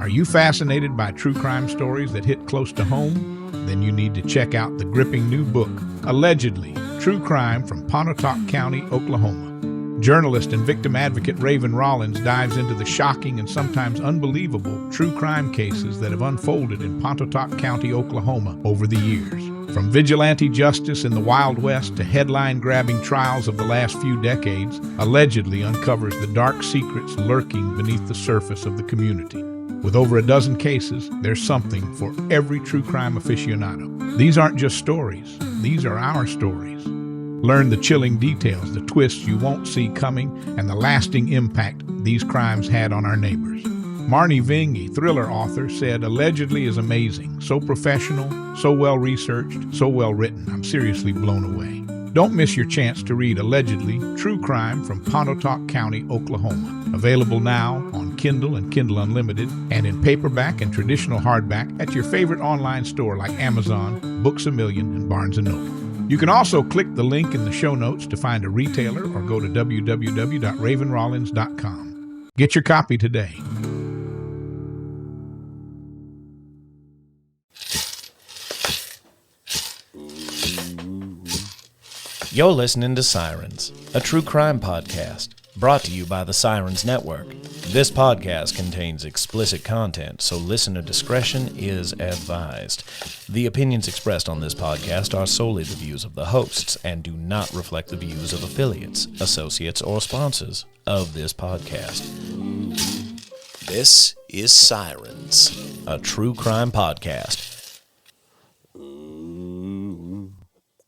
Are you fascinated by true crime stories that hit close to home? Then you need to check out the gripping new book, Allegedly, True Crime from Pontotoc County, Oklahoma. Journalist and victim advocate Raven Rollins dives into the shocking and sometimes unbelievable true crime cases that have unfolded in Pontotoc County, Oklahoma over the years. From vigilante justice in the Wild West to headline-grabbing trials of the last few decades, Allegedly uncovers the dark secrets lurking beneath the surface of the community. With over a dozen cases, there's something for every true crime aficionado. These aren't just stories, these are our stories. Learn the chilling details, the twists you won't see coming, and the lasting impact these crimes had on our neighbors. Marnie Ving, a thriller author, said, "Allegedly is amazing, so professional, so well-researched, so well-written. I'm seriously blown away." Don't miss your chance to read Allegedly, True Crime from Pontotoc County, Oklahoma. Available now on Kindle and Kindle Unlimited, and in paperback and traditional hardback at your favorite online store like Amazon, Books A Million, and Barnes & Noble. You can also click the link in the show notes to find a retailer or go to www.ravenrollins.com. Get your copy today. You're listening to Sirens, a true crime podcast, brought to you by the Sirens Network. This podcast contains explicit content, so listener discretion is advised. The opinions expressed on this podcast are solely the views of the hosts and do not reflect the views of affiliates, associates, or sponsors of this podcast. This is Sirens, a true crime podcast.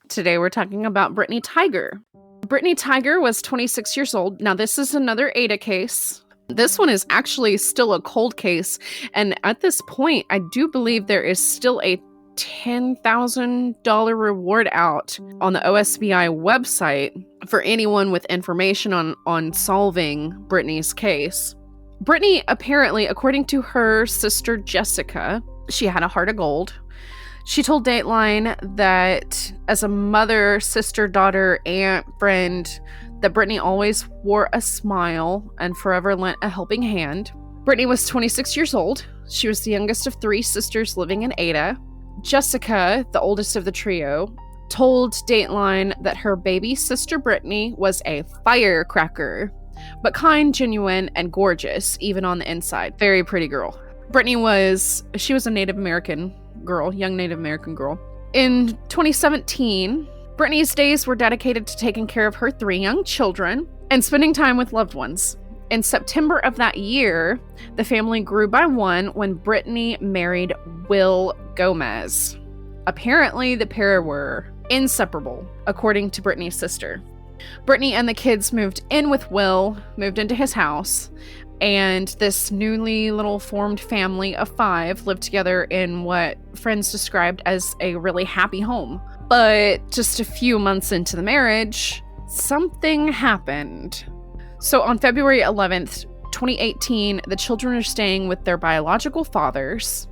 Today we're talking about Britney Tiger. Britney Tiger was 26 years old. Now this is another Ada case. This one is actually still a cold case. And at this point, I do believe there is still a $10,000 reward out on the OSBI website for anyone with information on solving Britney's case. Britney apparently, according to her sister Jessica, she had a heart of gold. She told Dateline that as a mother, sister, daughter, aunt, friend, that Britney always wore a smile and forever lent a helping hand. Britney was 26 years old. She was the youngest of three sisters living in Ada. Jessica, the oldest of the trio, told Dateline that her baby sister Britney was a firecracker, but kind, genuine, and gorgeous, even on the inside. Very pretty girl. Britney was a Native American girl, young Native American girl. In 2017, Britney's days were dedicated to taking care of her three young children and spending time with loved ones. In September of that year, the family grew by one when Britney married Will Gomez. Apparently, the pair were inseparable, according to Britney's sister. Britney and the kids moved in with Will, moved into his house, and this newly little formed family of five lived together in what friends described as a really happy home. But just a few months into the marriage, something happened. So on February 11th, 2018, the children are staying with their biological fathers,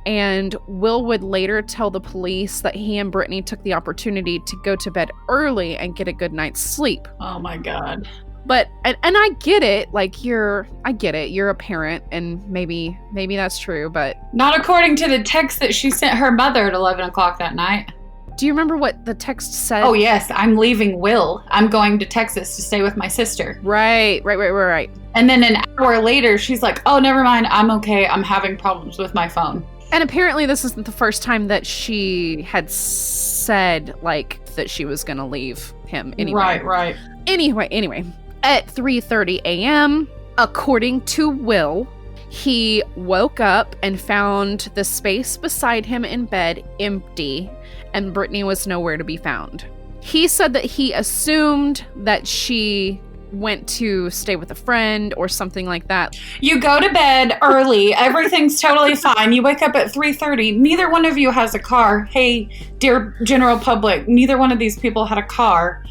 and Will would later tell the police that he and Britney took the opportunity to go to bed early and get a good night's sleep. Oh my God. But, and I get it, like, you're a parent, and maybe that's true, but... Not according to the text that she sent her mother at 11 o'clock that night. Do you remember what the text said? Oh, yes, I'm leaving Will. I'm going to Texas to stay with my sister. Right. And then an hour later, she's like, oh, never mind, I'm okay, I'm having problems with my phone. And apparently this isn't the first time that she had said, like, that she was gonna leave him anyway. Right. Anyway. At 3:30 a.m., according to Will, he woke up and found the space beside him in bed empty, and Britney was nowhere to be found. He said that he assumed that she went to stay with a friend or something like that. You go to bed early, everything's totally fine. You wake up at 3:30. Neither one of you has a car. Hey, dear general public, neither one of these people had a car.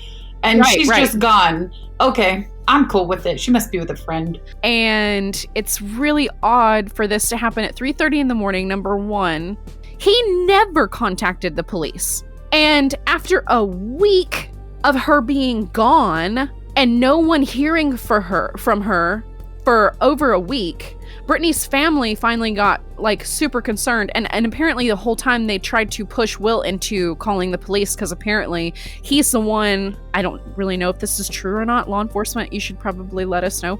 And she's just gone. Okay, I'm cool with it. She must be with a friend. And it's really odd for this to happen at 3:30 in the morning, number one. He never contacted the police. And after a week of her being gone and no one hearing from her for over a week, Britney's family finally got like super concerned, and apparently the whole time they tried to push Will into calling the police because apparently he's the one. I don't really know if this is true or not. Law enforcement, you should probably let us know.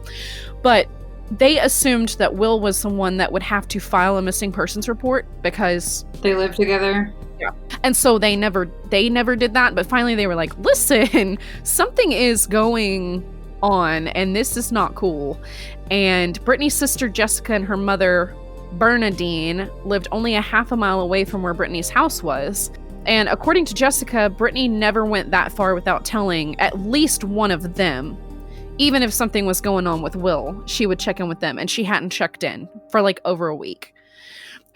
But they assumed that Will was the one that would have to file a missing persons report because they live together. Yeah. And so they never did that, but finally they were like, listen, something is going on and this is not cool. And Britney's sister Jessica and her mother Bernadine lived only a half a mile away from where Britney's house was. And according to Jessica, Britney never went that far without telling at least one of them. Even if something was going on with Will, she would check in with them, and she hadn't checked in for like over a week.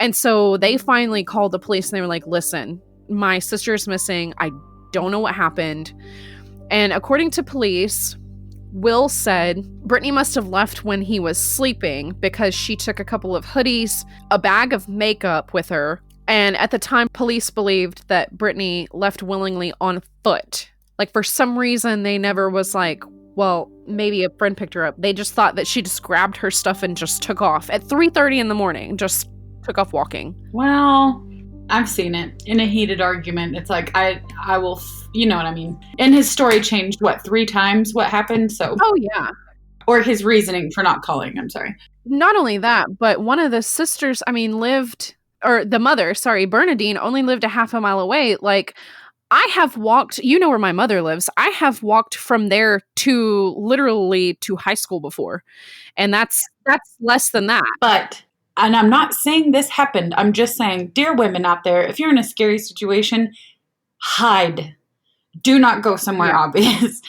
And so they finally called the police and they were like, listen, my sister's missing. I don't know what happened. And according to police, Will said Britney must have left when he was sleeping because she took a couple of hoodies, a bag of makeup with her. And at the time, police believed that Britney left willingly on foot. Like, for some reason, they never was like, well, maybe a friend picked her up. They just thought that she just grabbed her stuff and just took off at 3:30 in the morning, just took off walking. Well, I've seen it in a heated argument. It's like, I will, you know what I mean? And his story changed, 3 times what happened? So. Oh, yeah. Or his reasoning for not calling, I'm sorry. Not only that, but one of the sisters, the mother, Bernadine, only lived a half a mile away. Like, I have walked, you know where my mother lives. I have walked from there to literally to high school before. And that's less than that. But, and I'm not saying this happened. I'm just saying, dear women out there, if you're in a scary situation, hide. Do not go somewhere obvious.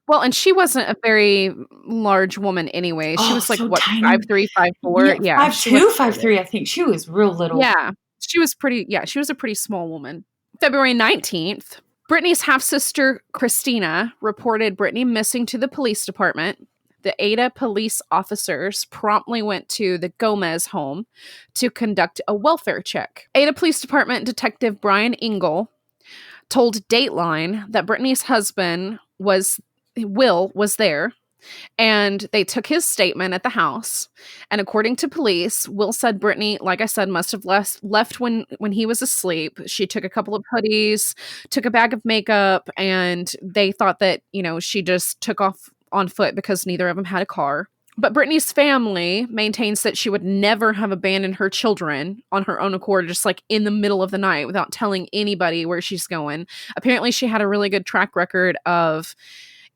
Well, and she wasn't a very large woman anyway. She was like, so what, 5'3", 5'4"? Yeah. 5'2", 5'3", I think. She was real little. Yeah. She was a pretty small woman. February 19th, Britney's half-sister, Christina, reported Britney missing to the police department. The Ada police officers promptly went to the Gomez home to conduct a welfare check. Ada Police Department Detective Brian Engel told Dateline that Britney's husband Will was there, and they took his statement at the house. And according to police, Will said Britney, like I said, must have left when he was asleep. She took a couple of hoodies, took a bag of makeup, and they thought that, she just took off on foot because neither of them had a car. But Britney's family maintains that she would never have abandoned her children on her own accord, just like in the middle of the night without telling anybody where she's going. Apparently, she had a really good track record of,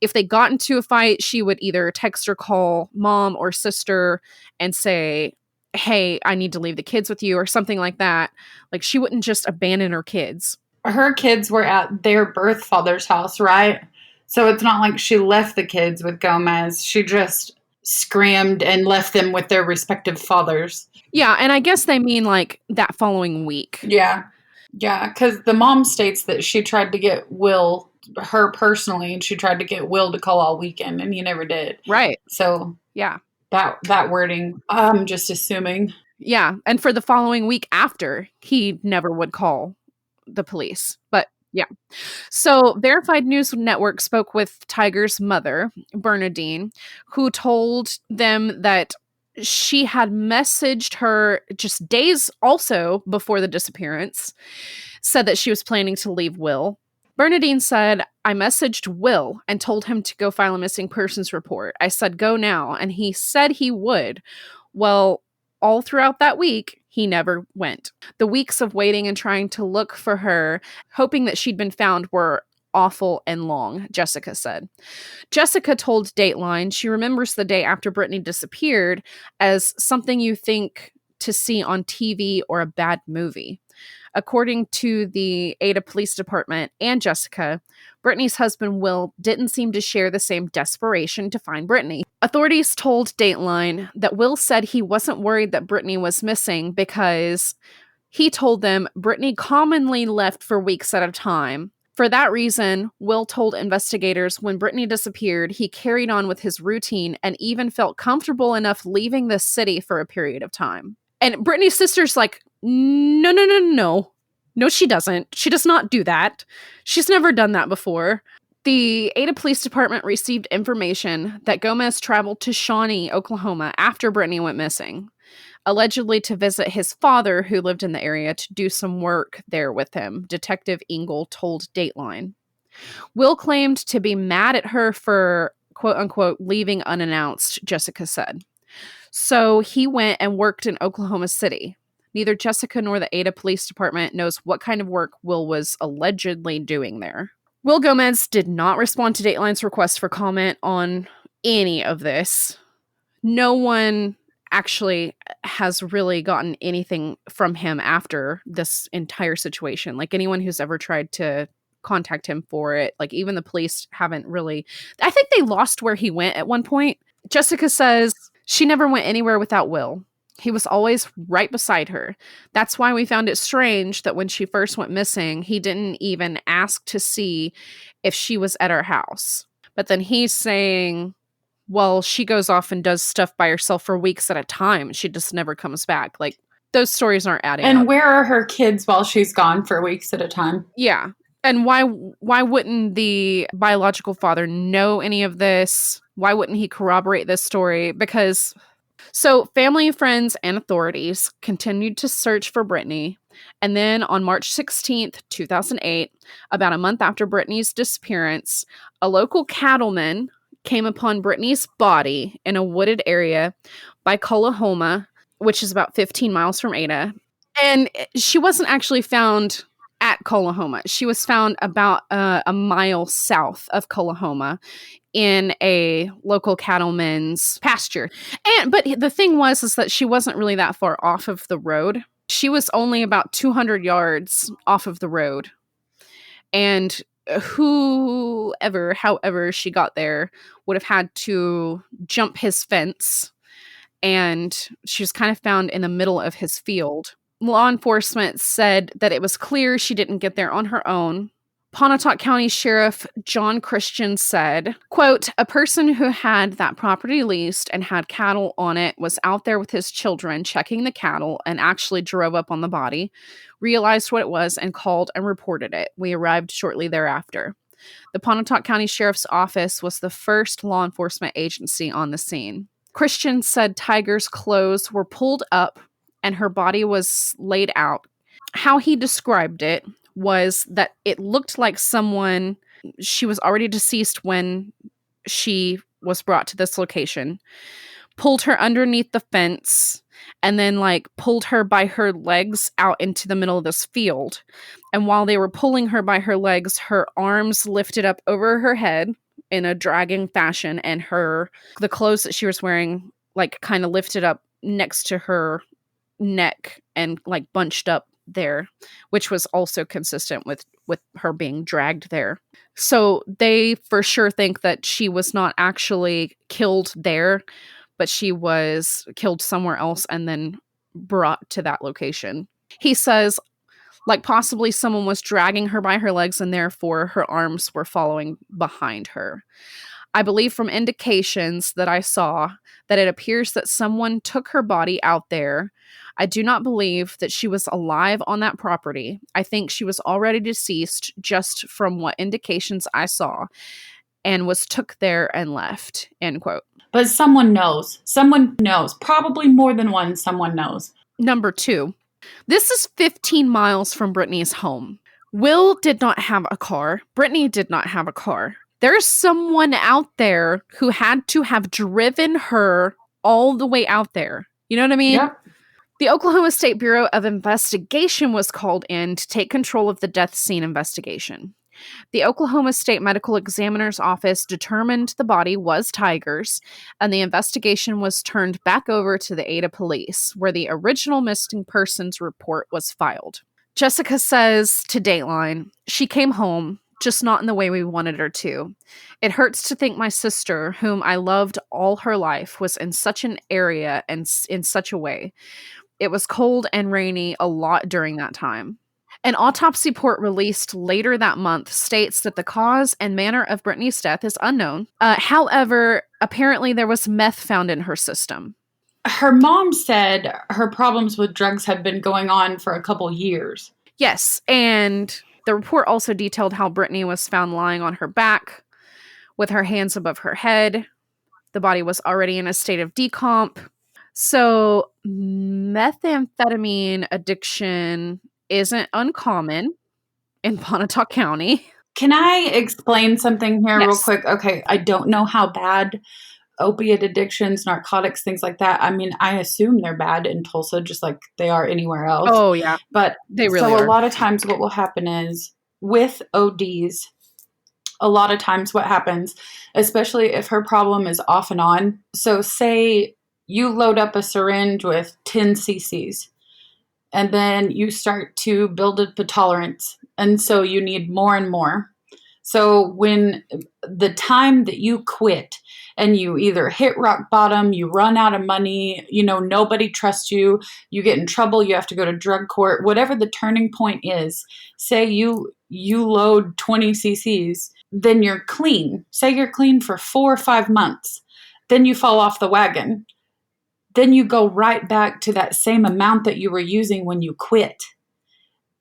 if they got into a fight, she would either text or call mom or sister and say, hey, I need to leave the kids with you, or something like that. Like, she wouldn't just abandon her kids. Her kids were at their birth father's house, right? So it's not like she left the kids with Gomez. She just scrammed and left them with their respective fathers. Yeah, and I guess they mean like that following week. Yeah, because the mom states that she tried to get Will, her personally, and she tried to get Will to call all weekend, and he never did. Right. So, yeah. That wording, I'm just assuming. Yeah, and for the following week after, he never would call the police. But yeah. So Verified News Network spoke with Tiger's mother, Bernadine, who told them that she had messaged her just days also before the disappearance, said that she was planning to leave Will. Bernadine said, I messaged Will and told him to go file a missing persons report. I said, go now. And he said he would. Well, all throughout that week, he never went. The weeks of waiting and trying to look for her, hoping that she'd been found, were awful and long, Jessica said. Jessica told Dateline she remembers the day after Britney disappeared as something you think to see on TV or a bad movie. According to the Ada Police Department and Jessica, Britney's husband Will didn't seem to share the same desperation to find Britney. Authorities told Dateline that Will said he wasn't worried that Britney was missing because he told them Britney commonly left for weeks at a time. For that reason, Will told investigators when Britney disappeared, he carried on with his routine and even felt comfortable enough leaving the city for a period of time. And Britney's sister's like, no. No, she doesn't. She does not do that. She's never done that before. The Ada Police Department received information that Gomez traveled to Shawnee, Oklahoma after Britney went missing. allegedly to visit his father, who lived in the area, to do some work there with him, Detective Engel told Dateline. Will claimed to be mad at her for, quote unquote, leaving unannounced, Jessica said. So he went and worked in Oklahoma City. Neither Jessica nor the Ada Police Department knows what kind of work Will was allegedly doing there. Will Gomez did not respond to Dateline's request for comment on any of this. No one actually has really gotten anything from him after this entire situation. Like, anyone who's ever tried to contact him for it, like, even the police haven't really. I think they lost where he went at one point. Jessica says she never went anywhere without Will. He was always right beside her. That's why we found it strange that when she first went missing, he didn't even ask to see if she was at our house. But then he's saying, well, she goes off and does stuff by herself for weeks at a time. She just never comes back. Like, those stories aren't adding up. And where are her kids while she's gone for weeks at a time? Yeah. And why wouldn't the biological father know any of this? Why wouldn't he corroborate this story? Because so family, friends, and authorities continued to search for Britney. And then on March 16th, 2008, about a month after Britney's disappearance, a local cattleman came upon Britney's body in a wooded area by Oklahoma, which is about 15 miles from Ada. And she wasn't actually found at Oklahoma. She was found about a mile south of Oklahoma in a local cattleman's pasture. But the thing was that she wasn't really that far off of the road. She was only about 200 yards off of the road. And however she got there, would have had to jump his fence. And she was kind of found in the middle of his field. Law enforcement said that it was clear she didn't get there on her own. Pontotoc County Sheriff John Christian said, quote, a person who had that property leased and had cattle on it was out there with his children checking the cattle and actually drove up on the body, realized what it was, and called and reported it. We arrived shortly thereafter. The Pontotoc County Sheriff's Office was the first law enforcement agency on the scene. Christian said Tiger's clothes were pulled up and her body was laid out. How he described it was that it looked like she was already deceased when she was brought to this location, pulled her underneath the fence, and then pulled her by her legs out into the middle of this field. And while they were pulling her by her legs, her arms lifted up over her head in a dragging fashion, and the clothes that she was wearing kind of lifted up next to her neck and bunched up there, which was also consistent with her being dragged there. So they for sure think that she was not actually killed there, but she was killed somewhere else and then brought to that location. He says possibly someone was dragging her by her legs and therefore her arms were following behind her. I believe from indications that I saw that it appears that someone took her body out there. I do not believe that she was alive on that property. I think she was already deceased just from what indications I saw and was took there and left, end quote. But someone knows. Someone knows. Probably more than one someone knows. Number 2. This is 15 miles from Britney's home. Will did not have a car. Britney did not have a car. There's someone out there who had to have driven her all the way out there. You know what I mean? Yep. The Oklahoma State Bureau of Investigation was called in to take control of the death scene investigation. The Oklahoma State Medical Examiner's Office determined the body was Tiger's, and the investigation was turned back over to the Ada Police, where the original missing persons report was filed. Jessica says to Dateline, she came home, just not in the way we wanted her to. It hurts to think my sister, whom I loved all her life, was in such an area and in such a way. It was cold and rainy a lot during that time. An autopsy report released later that month states that the cause and manner of Britney's death is unknown. However, apparently there was meth found in her system. Her mom said her problems with drugs had been going on for a couple years. Yes, and the report also detailed how Britney was found lying on her back with her hands above her head. The body was already in a state of decomp. So, methamphetamine addiction isn't uncommon in Pontotoc County. Can I explain something here real Yes. quick? Okay, I don't know how bad opiate addictions, narcotics, things like that. I mean, I assume they're bad in Tulsa, just like they are anywhere else. Oh, yeah. But They really so are. a lot of times what will happen is with ODs, a lot of times what happens, especially if her problem is off and on. So say you load up a syringe with 10 cc's and then you start to build up a tolerance. And so you need more and more. So when the time that you quit and you either hit rock bottom, you run out of money, nobody trusts you, you get in trouble, you have to go to drug court, whatever the turning point is, say you load 20 cc's, then you're clean. Say you're clean for 4 or 5 months. Then you fall off the wagon. Then you go right back to that same amount that you were using when you quit.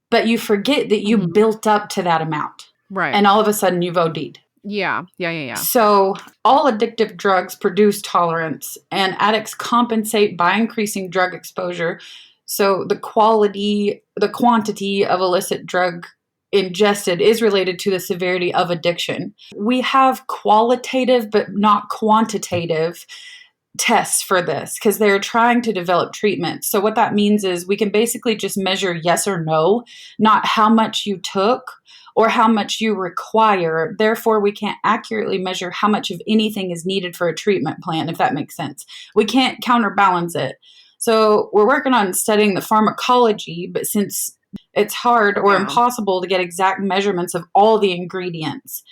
But you forget that you built up to that amount. Right. And all of a sudden you've OD'd. Yeah. So all addictive drugs produce tolerance, and addicts compensate by increasing drug exposure. So the quantity of illicit drug ingested is related to the severity of addiction. We have qualitative but not quantitative tests for this because they're trying to develop treatment. So what that means is we can basically just measure yes or no, not how much you took or how much you require. Therefore, we can't accurately measure how much of anything is needed for a treatment plan, if that makes sense. We can't counterbalance it. So we're working on studying the pharmacology, but since it's hard or impossible to get exact measurements of all the ingredients.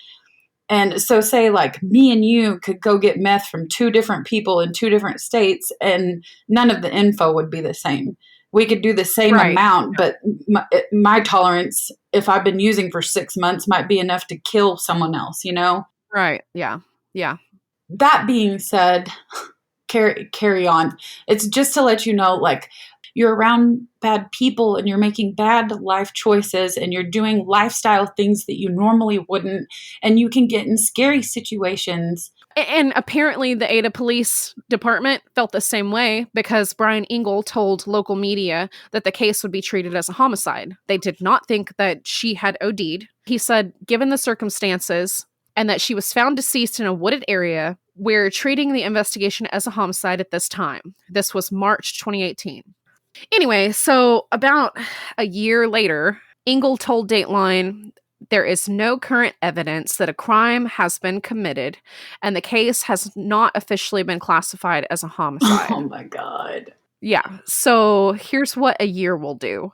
And so say like me and you could go get meth from 2 different people in 2 different states and none of the info would be the same. We could do the same amount, but my tolerance, if I've been using for 6 months, might be enough to kill someone else, Right. Yeah. That being said, carry on. It's just to let you know, like, you're around bad people and you're making bad life choices and you're doing lifestyle things that you normally wouldn't, and you can get in scary situations. And apparently the Ada Police Department felt the same way because Brian Engel told local media that the case would be treated as a homicide. They did not think that she had OD'd. He said, given the circumstances and that she was found deceased in a wooded area, we're treating the investigation as a homicide at this time. This was March 2018. Anyway, so about a year later, Engel told Dateline, there is no current evidence that a crime has been committed, and the case has not officially been classified as a homicide. Oh my God. Yeah, so here's what a year will do.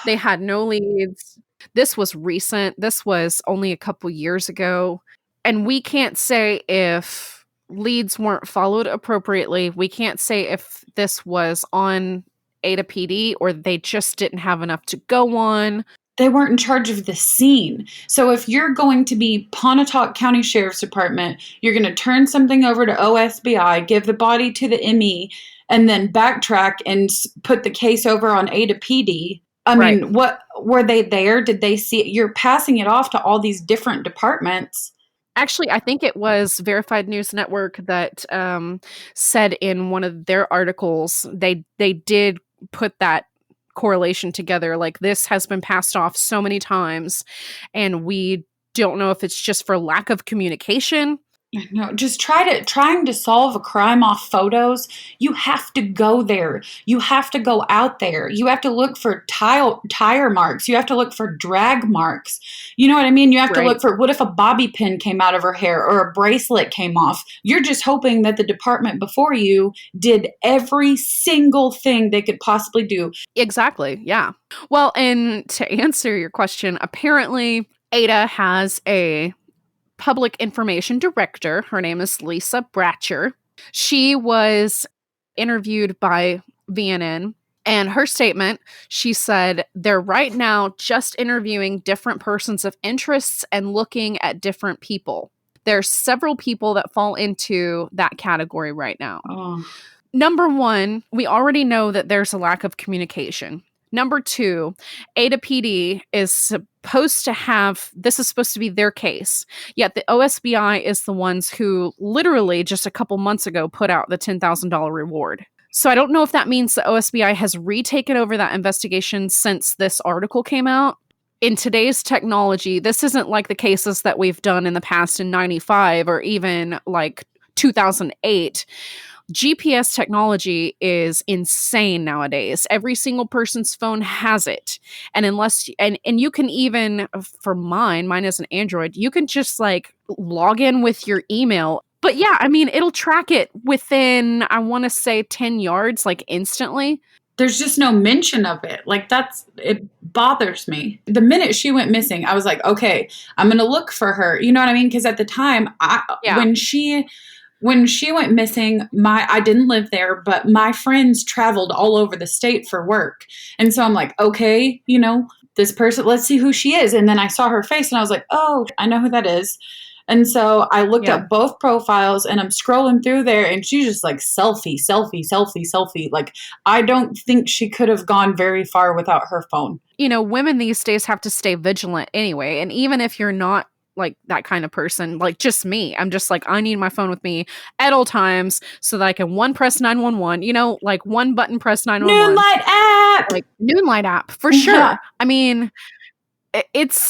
They had no leads. This was recent. This was only a couple years ago. And we can't say if leads weren't followed appropriately. We can't say if this was on Ada PD or they just didn't have enough to go on. They weren't in charge of the scene. So if you're going to be Pontotoc County Sheriff's Department, you're going to turn something over to OSBI, give the body to the ME, and then backtrack and put the case over on Ada PD. I mean, what were they there? Did they see it? You're passing it off to all these different departments. Actually, I think it was Verified News Network that said in one of their articles, they did put that correlation together. Like, this has been passed off so many times, and we don't know if it's just for lack of communication. No, just trying to solve a crime off photos. You have to go there. You have to go out there. You have to look for tire marks. You have to look for drag marks. You know what I mean? You have to look for, what if a bobby pin came out of her hair or a bracelet came off? You're just hoping that the department before you did every single thing they could possibly do. Exactly. Yeah. Well, and to answer your question, apparently Ada has a public information director. Her name is Lisa Bratcher. She was interviewed by VNN, and her statement, she said, they're right now just interviewing different persons of interests and looking at different people. There's several people that fall into that category right now. Oh. Number one, we already know that there's a lack of communication. Number two, Ada PD is supposed to be their case. Yet the OSBI is the ones who literally just a couple months ago put out the $10,000 reward. So I don't know if that means the OSBI has retaken over that investigation since this article came out. In today's technology, this isn't like the cases that we've done in the past in 95 or even like 2008. GPS technology is insane nowadays. Every single person's phone has it. And you can even, for mine is an Android, you can just like log in with your email. But yeah, I mean, it'll track it within, I want to say 10 yards, like instantly. There's just no mention of it. Like it bothers me. The minute she went missing, I was like, okay, I'm going to look for her. You know what I mean? Because at the time, when she went missing, I didn't live there, but my friends traveled all over the state for work. And so I'm like, okay, this person, let's see who she is. And then I saw her face and I was like, oh, I know who that is. And so I looked up both profiles and I'm scrolling through there and she's just like selfie. Like, I don't think she could have gone very far without her phone. Women these days have to stay vigilant anyway. And even if you're not like that kind of person, like just me, I'm just like, I need my phone with me at all times so that I can press 911, like one button press 911. Noonlight app for sure. Yeah. I mean,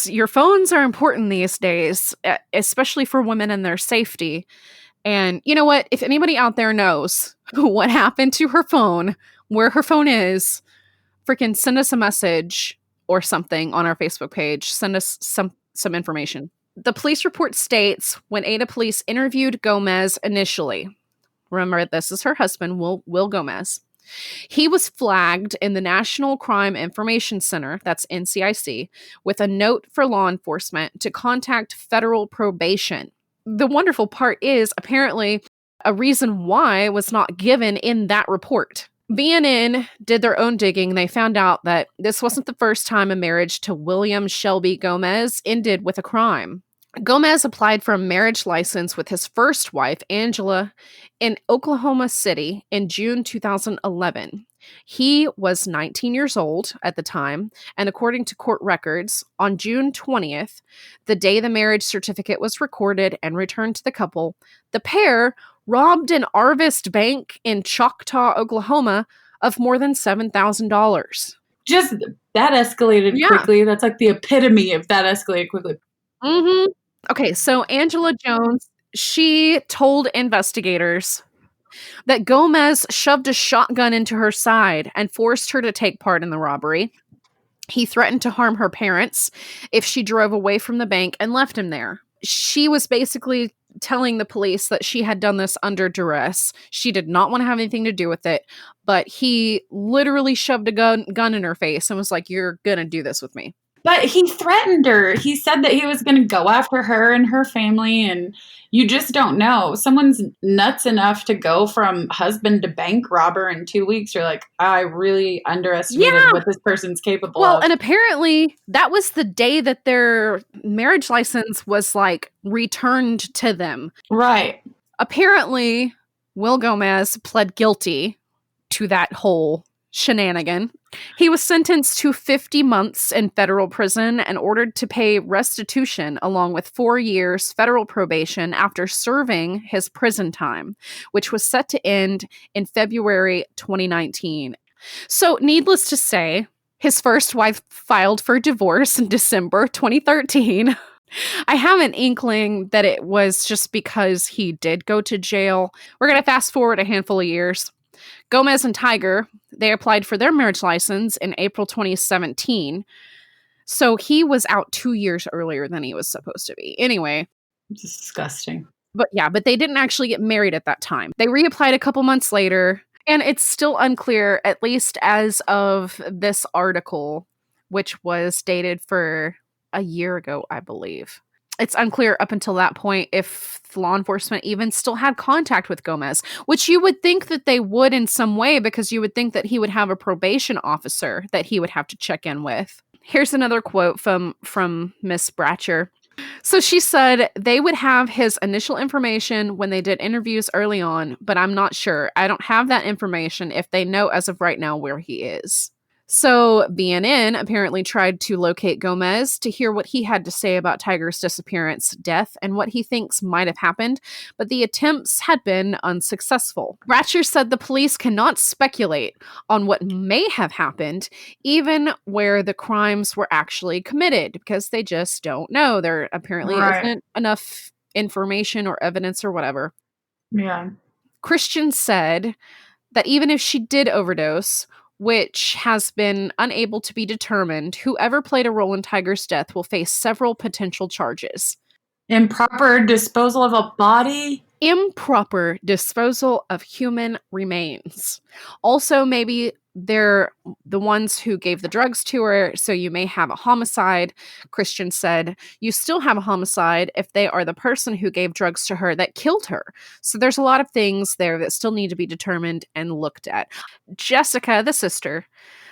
your phones are important these days, especially for women and their safety. And you know what? If anybody out there knows what happened to her phone, where her phone is, freaking send us a message or something on our Facebook page. Send us some information. The police report states when Ada police interviewed Gomez initially, remember this is her husband, Will Gomez. He was flagged in the National Crime Information Center, that's NCIC, with a note for law enforcement to contact federal probation. The wonderful part is apparently a reason why was not given in that report. BNN did their own digging. They found out that this wasn't the first time a marriage to William Shelby Gomez ended with a crime. Gomez applied for a marriage license with his first wife, Angela, in Oklahoma City in June 2011. He was 19 years old at the time, and according to court records, on June 20th, the day the marriage certificate was recorded and returned to the couple, the pair robbed an Arvest bank in Choctaw, Oklahoma, of more than $7,000. Just that escalated quickly. That's like the epitome of that escalated quickly. Mm-hmm. Okay, so Angela Jones, she told investigators that Gomez shoved a shotgun into her side and forced her to take part in the robbery. He threatened to harm her parents if she drove away from the bank and left him there. She was basically telling the police that she had done this under duress. She did not want to have anything to do with it, but he literally shoved a gun in her face and was like, "You're gonna do this with me." But he threatened her. He said that he was going to go after her and her family, and you just don't know. Someone's nuts enough to go from husband to bank robber in 2 weeks. You're like, I really underestimated what this person's capable of. Well, and apparently that was the day that their marriage license was like returned to them. Right. Apparently, Will Gomez pled guilty to that whole shenanigan. He was sentenced to 50 months in federal prison and ordered to pay restitution along with 4 years federal probation after serving his prison time, which was set to end in February 2019. So, needless to say, his first wife filed for divorce in December 2013. I have an inkling that it was just because he did go to jail. We're going to fast forward a handful of years. Gomez and Tiger, they applied for their marriage license in April 2017. So he was out 2 years earlier than he was supposed to be. Anyway. Disgusting. But they didn't actually get married at that time. They reapplied a couple months later, and it's still unclear, at least as of this article, which was dated for a year ago, I believe. It's unclear up until that point if law enforcement even still had contact with Gomez, which you would think that they would in some way, because you would think that he would have a probation officer that he would have to check in with. Here's another quote from Miss Bratcher. So she said they would have his initial information when they did interviews early on, but I'm not sure. I don't have that information if they know as of right now where he is. So BNN apparently tried to locate Gomez to hear what he had to say about Tiger's disappearance, death, and what he thinks might have happened, but the attempts had been unsuccessful. Bratcher said the police cannot speculate on what may have happened, even where the crimes were actually committed, because they just don't know. There apparently isn't enough information or evidence or whatever. Yeah. Christian said that even if she did overdose, which has been unable to be determined, whoever played a role in Tiger's death will face several potential charges. Improper disposal of a body? Improper disposal of human remains. Also, maybe they're the ones who gave the drugs to her, so you may have a homicide. Christian said, you still have a homicide if they are the person who gave drugs to her that killed her. So there's a lot of things there that still need to be determined and looked at. Jessica, the sister,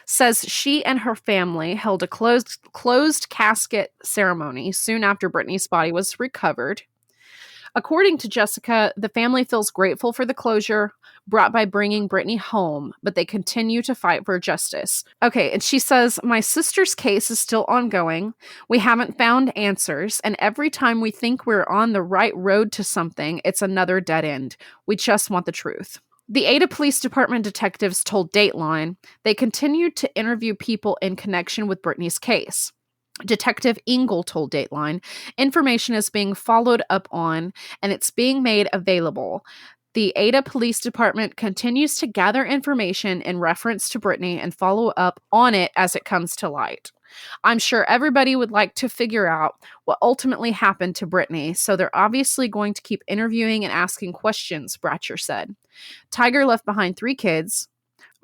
says she and her family held a closed casket ceremony soon after Britney's body was recovered. According to Jessica, the family feels grateful for the closure brought by bringing Britney home, but they continue to fight for justice. Okay, and she says, my sister's case is still ongoing. We haven't found answers, and every time we think we're on the right road to something, it's another dead end. We just want the truth. The Ada Police Department detectives told Dateline they continued to interview people in connection with Britney's case. Detective Engel told Dateline, information is being followed up on and it's being made available. The Ada Police Department continues to gather information in reference to Britney and follow up on it as it comes to light. I'm sure everybody would like to figure out what ultimately happened to Britney, so they're obviously going to keep interviewing and asking questions, Bratcher said. Tiger left behind 3 kids.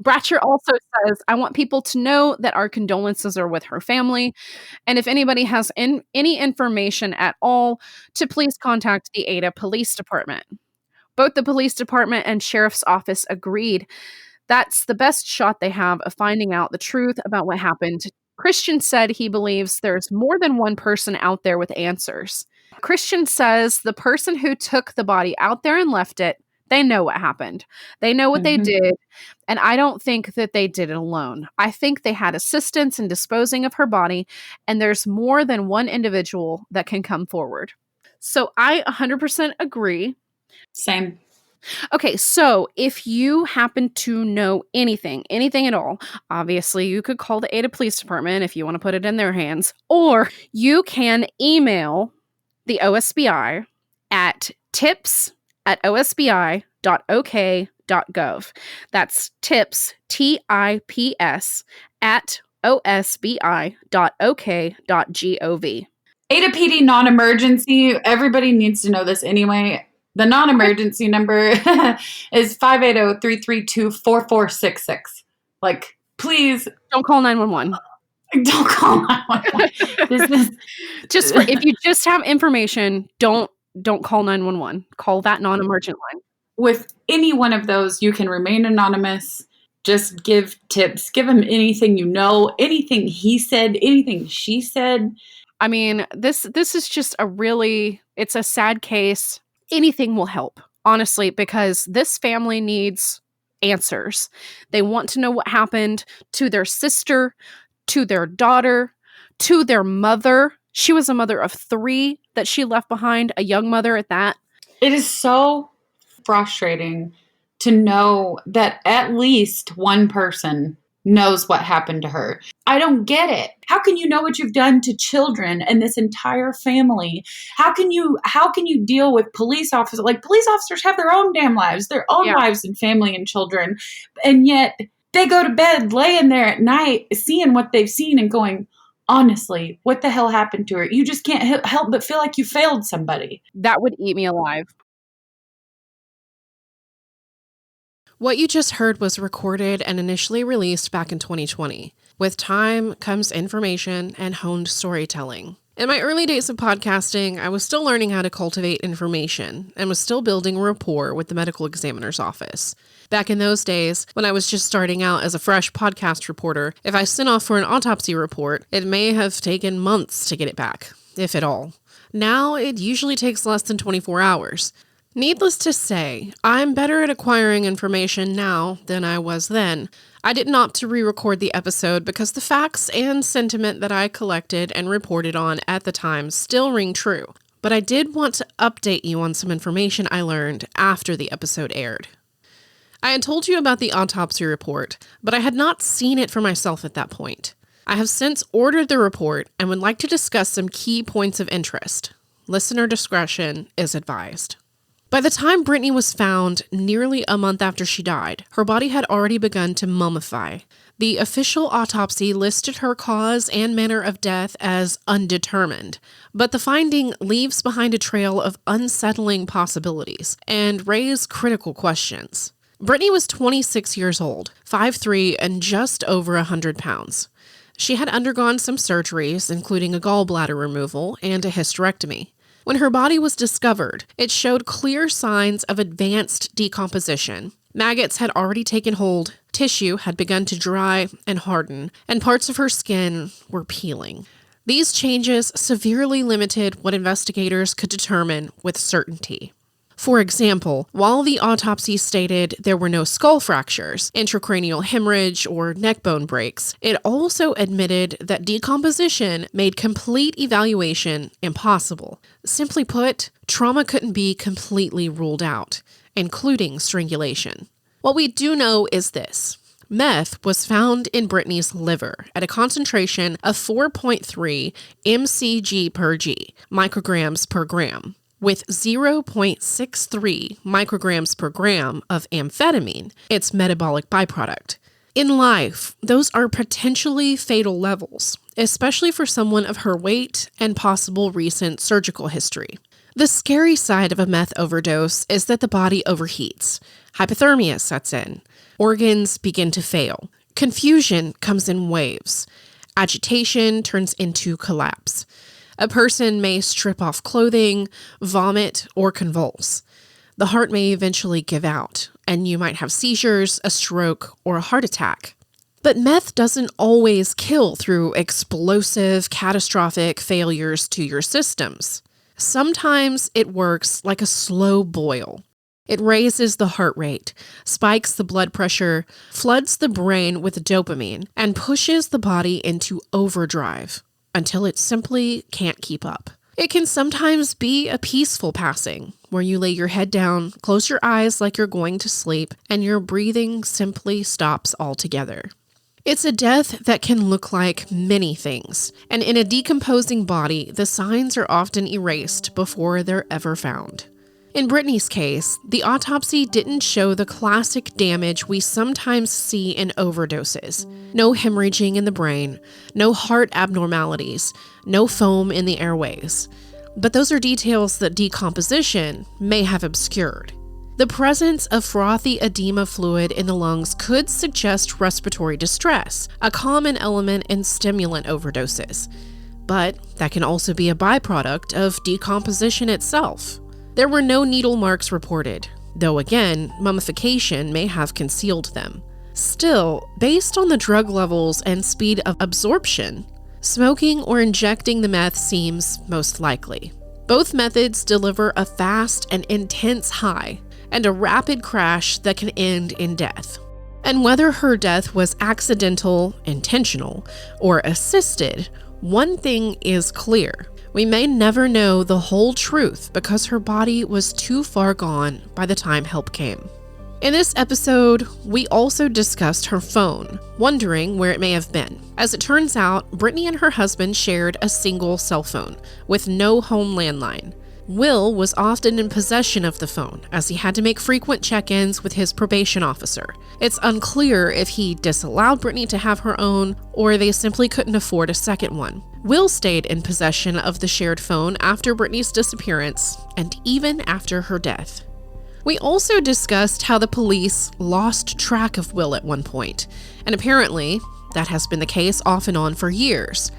Bratcher also says, I want people to know that our condolences are with her family, and if anybody has any information at all, to please contact the Ada Police Department. Both the police department and sheriff's office agreed that's the best shot they have of finding out the truth about what happened. Christian said he believes there's more than one person out there with answers. Christian says the person who took the body out there and left it, they know what happened. They know what they did, and I don't think that they did it alone. I think they had assistance in disposing of her body, and there's more than one individual that can come forward. So I 100% agree. Same. Okay, so if you happen to know anything at all, obviously you could call the Ada Police Department if you want to put it in their hands, or you can email the OSBI at tips@osbi.ok.gov. That's tips, TIPS, at osbi.ok.gov. Ada PD non-emergency. Everybody needs to know this anyway. The non-emergency number is 580-332-4466. Like, please don't call 911. Don't call 911. This is just if you just have information, don't call 911. Call that non-emergent line. With any one of those, you can remain anonymous. Just give tips. Give him anything you know, anything he said, anything she said. I mean, this is just it's a sad case. Anything will help, honestly, because this family needs answers. They want to know what happened to their sister, to their daughter, to their mother. She was a mother of 3 that she left behind, a young mother at that. It is so frustrating to know that at least one person knows what happened to her. I don't get it. How can you know what you've done to children and this entire family? How can you deal with police officers? Like, police officers have their own damn lives, their own lives and family and children. And yet they go to bed laying there at night, seeing what they've seen and going, honestly, what the hell happened to her? You just can't help but feel like you failed somebody. That would eat me alive. What you just heard was recorded and initially released back in 2020. With time comes information and honed storytelling. In my early days of podcasting, I was still learning how to cultivate information and was still building rapport with the medical examiner's office. Back in those days, when I was just starting out as a fresh podcast reporter, if I sent off for an autopsy report, it may have taken months to get it back, if at all. Now, it usually takes less than 24 hours. Needless to say, I'm better at acquiring information now than I was then. I didn't opt to re-record the episode because the facts and sentiment that I collected and reported on at the time still ring true. But I did want to update you on some information I learned after the episode aired. I had told you about the autopsy report, but I had not seen it for myself at that point. I have since ordered the report and would like to discuss some key points of interest. Listener discretion is advised. By the time Britney was found, nearly a month after she died, her body had already begun to mummify. The official autopsy listed her cause and manner of death as undetermined, but the finding leaves behind a trail of unsettling possibilities and raises critical questions. Britney was 26 years old, 5'3", and just over 100 pounds. She had undergone some surgeries, including a gallbladder removal and a hysterectomy. When her body was discovered, it showed clear signs of advanced decomposition. Maggots had already taken hold, tissue had begun to dry and harden, and parts of her skin were peeling. These changes severely limited what investigators could determine with certainty. For example, while the autopsy stated there were no skull fractures, intracranial hemorrhage, or neck bone breaks, it also admitted that decomposition made complete evaluation impossible. Simply put, trauma couldn't be completely ruled out, including strangulation. What we do know is this. Meth was found in Britney's liver at a concentration of 4.3 mcg per g, micrograms per gram, with 0.63 micrograms per gram of amphetamine, its metabolic byproduct. In life, those are potentially fatal levels, especially for someone of her weight and possible recent surgical history. The scary side of a meth overdose is that the body overheats. Hypothermia sets in. Organs begin to fail. Confusion comes in waves. Agitation turns into collapse. A person may strip off clothing, vomit, or convulse. The heart may eventually give out, and you might have seizures, a stroke, or a heart attack. But meth doesn't always kill through explosive, catastrophic failures to your systems. Sometimes it works like a slow boil. It raises the heart rate, spikes the blood pressure, floods the brain with dopamine, and pushes the body into overdrive until it simply can't keep up. It can sometimes be a peaceful passing, where you lay your head down, close your eyes like you're going to sleep, and your breathing simply stops altogether. It's a death that can look like many things, and in a decomposing body, the signs are often erased before they're ever found. In Britney's case, the autopsy didn't show the classic damage we sometimes see in overdoses. No hemorrhaging in the brain, no heart abnormalities, no foam in the airways. But those are details that decomposition may have obscured. The presence of frothy edema fluid in the lungs could suggest respiratory distress, a common element in stimulant overdoses. But that can also be a byproduct of decomposition itself. There were no needle marks reported, though again, mummification may have concealed them. Still, based on the drug levels and speed of absorption, smoking or injecting the meth seems most likely. Both methods deliver a fast and intense high, and a rapid crash that can end in death. And whether her death was accidental, intentional, or assisted, one thing is clear. We may never know the whole truth because her body was too far gone by the time help came. In this episode, we also discussed her phone, wondering where it may have been. As it turns out, Britney and her husband shared a single cell phone with no home landline. Will was often in possession of the phone, as he had to make frequent check-ins with his probation officer. It's unclear if he disallowed Britney to have her own, or they simply couldn't afford a second one. Will stayed in possession of the shared phone after Britney's disappearance, and even after her death. We also discussed how the police lost track of Will at one point, and apparently, that has been the case off and on for years.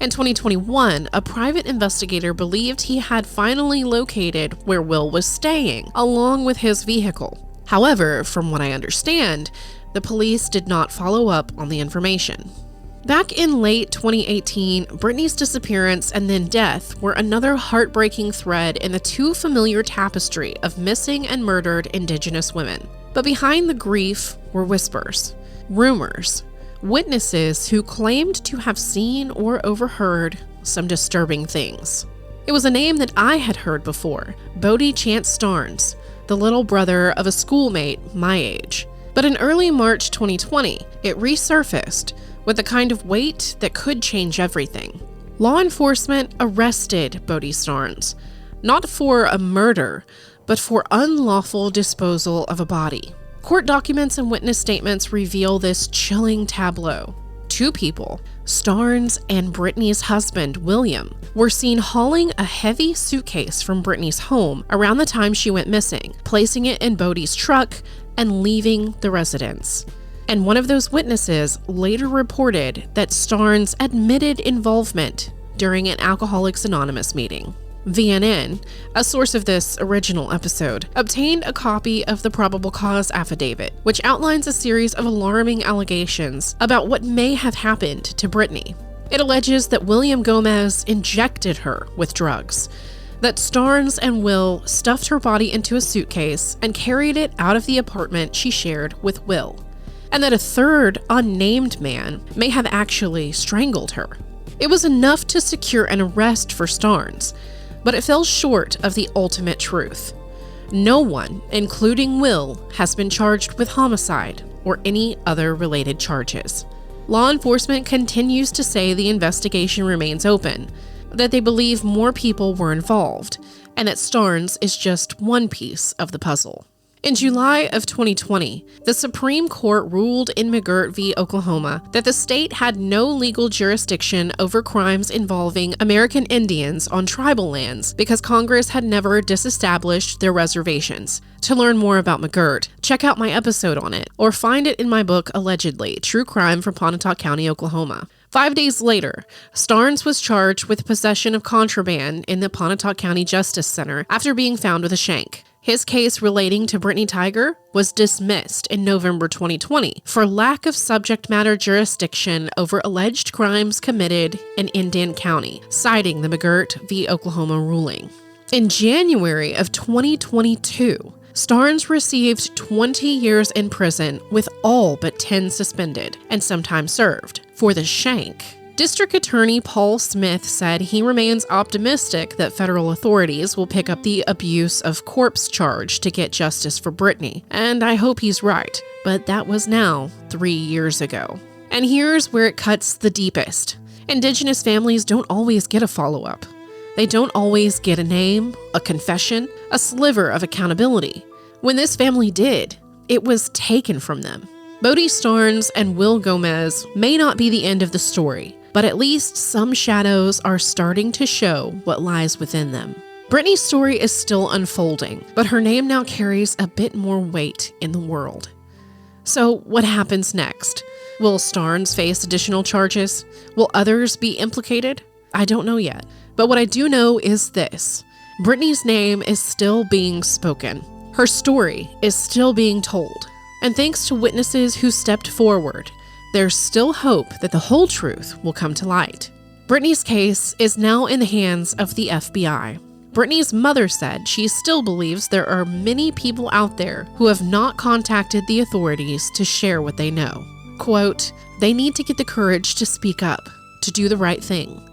In 2021, a private investigator believed he had finally located where Will was staying, along with his vehicle. However, from what I understand, the police did not follow up on the information. Back in late 2018, Britney's disappearance and then death were another heartbreaking thread in the too familiar tapestry of missing and murdered Indigenous women. But behind the grief were whispers, rumors, witnesses who claimed to have seen or overheard some disturbing things. It was a name that I had heard before, Bodie Chance Starnes, the little brother of a schoolmate my age. But in early March 2020, it resurfaced with the kind of weight that could change everything. Law enforcement arrested Bodie Starnes, not for a murder, but for unlawful disposal of a body. Court documents and witness statements reveal this chilling tableau. Two people, Starnes and Britney's husband, William, were seen hauling a heavy suitcase from Britney's home around the time she went missing, placing it in Bodie's truck and leaving the residence. And one of those witnesses later reported that Starnes admitted involvement during an Alcoholics Anonymous meeting. VNN, a source of this original episode, obtained a copy of the probable cause affidavit, which outlines a series of alarming allegations about what may have happened to Britney. It alleges that William Gomez injected her with drugs, that Starnes and Will stuffed her body into a suitcase and carried it out of the apartment she shared with Will, and that a third, unnamed man may have actually strangled her. It was enough to secure an arrest for Starnes, but it fell short of the ultimate truth. No one, including Will, has been charged with homicide or any other related charges. Law enforcement continues to say the investigation remains open, that they believe more people were involved, and that Starnes is just one piece of the puzzle. In July of 2020, the Supreme Court ruled in McGirt v. Oklahoma that the state had no legal jurisdiction over crimes involving American Indians on tribal lands because Congress had never disestablished their reservations. To learn more about McGirt, check out my episode on it, or find it in my book, Allegedly, True Crime from Pontotoc County, Oklahoma. 5 days later, Starnes was charged with possession of contraband in the Pontotoc County Justice Center after being found with a shank. His case relating to Britney Tiger was dismissed in November 2020 for lack of subject matter jurisdiction over alleged crimes committed in Indian County, citing the McGirt v. Oklahoma ruling. In January of 2022, Starnes received 20 years in prison with all but 10 suspended and sometimes served for the shank. District Attorney Paul Smith said he remains optimistic that federal authorities will pick up the abuse of corpse charge to get justice for Britney, and I hope he's right, but that was now 3 years ago. And here's where it cuts the deepest. Indigenous families don't always get a follow-up. They don't always get a name, a confession, a sliver of accountability. When this family did, it was taken from them. Bodie Starnes and Will Gomez may not be the end of the story, but at least some shadows are starting to show what lies within them. Britney's story is still unfolding, but her name now carries a bit more weight in the world. So what happens next? Will Starnes face additional charges? Will others be implicated? I don't know yet. But what I do know is this: Britney's name is still being spoken. Her story is still being told. And thanks to witnesses who stepped forward, there's still hope that the whole truth will come to light. Britney's case is now in the hands of the FBI. Britney's mother said she still believes there are many people out there who have not contacted the authorities to share what they know. Quote, "They need to get the courage to speak up, to do the right thing.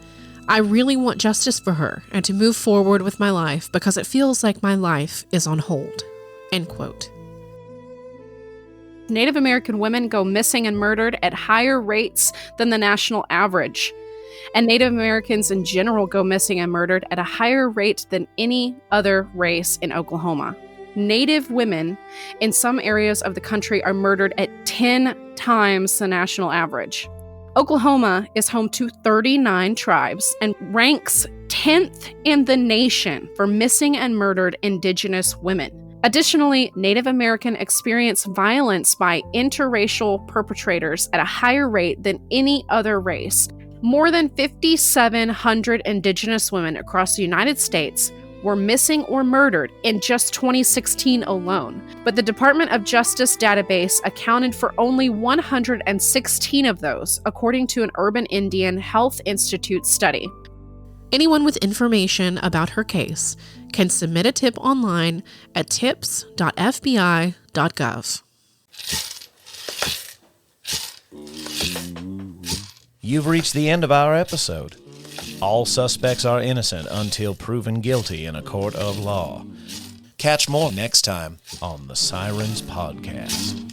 I really want justice for her and to move forward with my life because it feels like my life is on hold." End quote. Native American women go missing and murdered at higher rates than the national average. And Native Americans in general go missing and murdered at a higher rate than any other race in Oklahoma. Native women in some areas of the country are murdered at 10 times the national average. Oklahoma is home to 39 tribes and ranks 10th in the nation for missing and murdered Indigenous women. Additionally, Native American experience violence by interracial perpetrators at a higher rate than any other race. More than 5,700 Indigenous women across the United States were missing or murdered in just 2016 alone, but the Department of Justice database accounted for only 116 of those, according to an Urban Indian Health Institute study. Anyone with information about her case can submit a tip online at tips.fbi.gov. You've reached the end of our episode. All suspects are innocent until proven guilty in a court of law. Catch more next time on the Sirens Podcast.